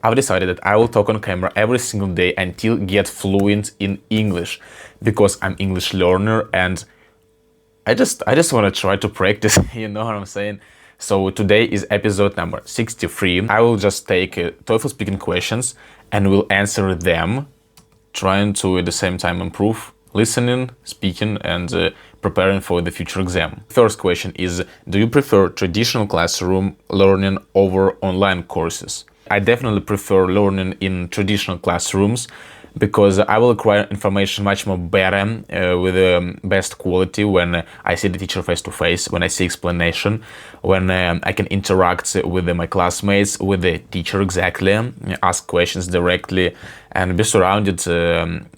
I've decided that I will talk on camera every single day until get fluent in English, because I'm English learner and I just want to try to practice, you know what I'm saying? So today is episode number 63. I will just take TOEFL speaking questions and will answer them, trying to at the same time improve listening, speaking, and preparing for the future exam. First question is, do you prefer traditional classroom learning over online courses? I definitely prefer learning in traditional classrooms because I will acquire information much more better with the best quality when I see the teacher face to face, when I see explanation, when I can interact with my classmates, with the teacher exactly, ask questions directly, and be surrounded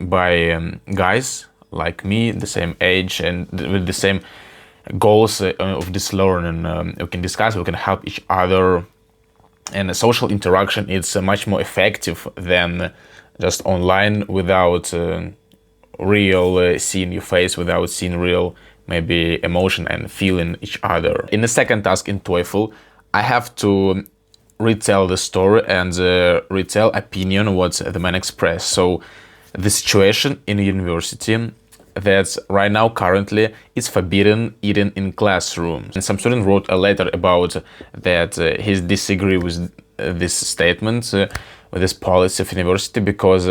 by guys like me, the same age and with the same goals of this learning. We can discuss, we can help each other, and a social interaction is much more effective than just online without real seeing your face, without seeing real maybe emotion and feeling each other. In the second task in TOEFL, I have to retell the story and retell opinion what the man expressed. So the situation in university that right now currently is forbidden eating in classrooms. And some student wrote a letter about that he disagree with this statement, with this policy of university, because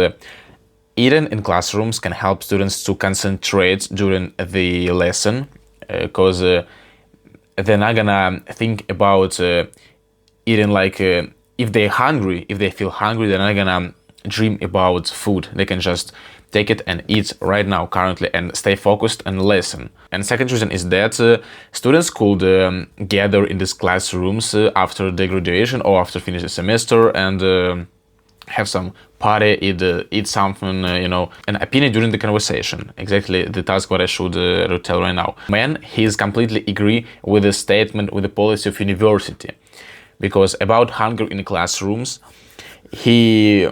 eating in classrooms can help students to concentrate during the lesson, because they're not gonna think about eating like if they're hungry, if they feel hungry, they're not gonna dream about food. They can just take it and eat right now currently and stay focused and listen. And second reason is that students could gather in these classrooms after their graduation or after finishing the semester and have some party, eat something, an opinion during the conversation. Exactly the task what I should retell right now. Man, he's completely agree with the statement, with the policy of university, because about hunger in classrooms, he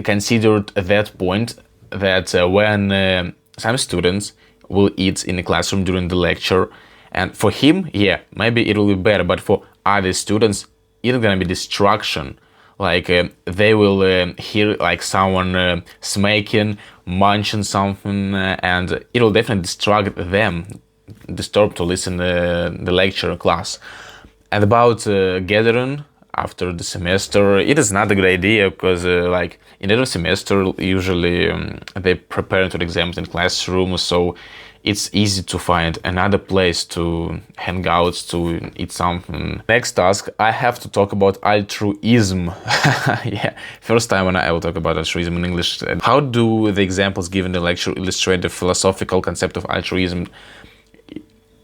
considered at that point that when some students will eat in the classroom during the lecture, and for him, yeah, maybe it will be better, but for other students, it's gonna be distraction. They will hear someone smacking, munching something, and it will definitely distract them, disturb to listen the lecture class. And about gathering after the semester, it is not a good idea, because in every semester usually they prepare to the exams in classroom, so it's easy to find another place to hang out, to eat something. Next task, I have to talk about altruism. Yeah, first time when I will talk about altruism in English. How do the examples given in the lecture illustrate the philosophical concept of altruism?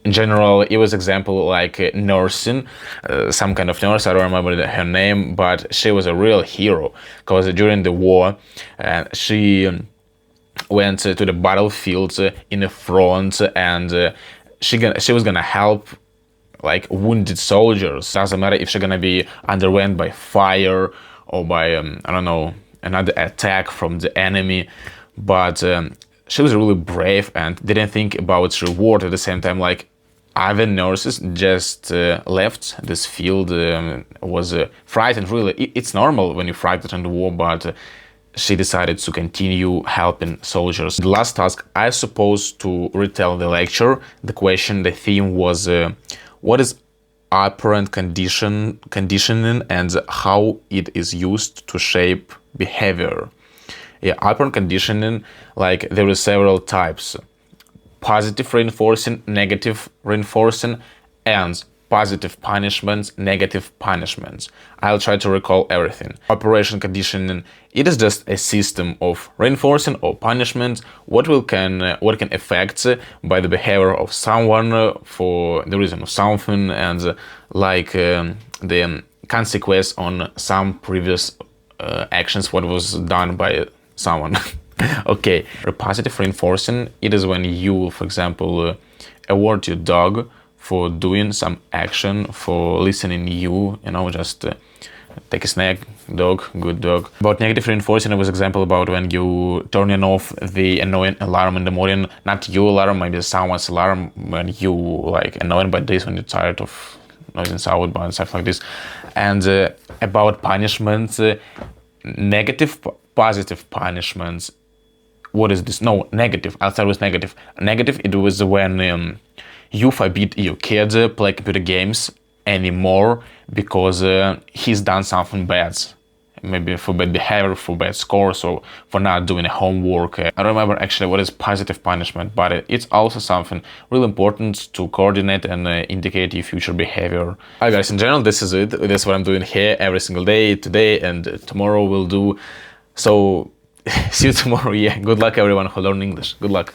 In general, it was example like nursing, some kind of nurse, I don't remember her name, but she was a real hero, because during the war, she went to the battlefield in the front, and she was gonna help wounded soldiers. Doesn't matter if she's gonna be underwent by fire or by I don't know, another attack from the enemy, but she was really brave and didn't think about reward. At the same time, other nurses just left this field, was frightened. Really, it's normal when you're frightened in the war, but she decided to continue helping soldiers. The last task, I supposed to retell the lecture. The question, the theme was what is operant conditioning and how it is used to shape behavior. Yeah, operant conditioning, there are several types: positive reinforcing, negative reinforcing, and positive punishments, negative punishments. I'll try to recall everything. Operation conditioning, it is just a system of reinforcing or punishment, what can affect by the behavior of someone for the reason of something, and the consequence on some previous actions what was done by someone. Okay, positive reinforcing, it is when you, for example, award your dog for doing some action, for listening you, just take a snack, dog, good dog. About negative reinforcing, it was example about when you turning off the annoying alarm in the morning, not your alarm, maybe someone's alarm, when you annoyed by this, when you're tired of not in South, but stuff like this. And about punishments, negative, positive punishments. What is this? No, negative. I'll start with negative. Negative, it was when you forbid your kid play computer games anymore because he's done something bad. Maybe for bad behavior, for bad scores, or for not doing homework. I don't remember actually what is positive punishment, but it's also something really important to coordinate and indicate your future behavior. Alright guys, in general, this is it. That's what I'm doing here every single day, today and tomorrow we'll do. So, see you tomorrow. Yeah, good luck everyone who learn English. Good luck.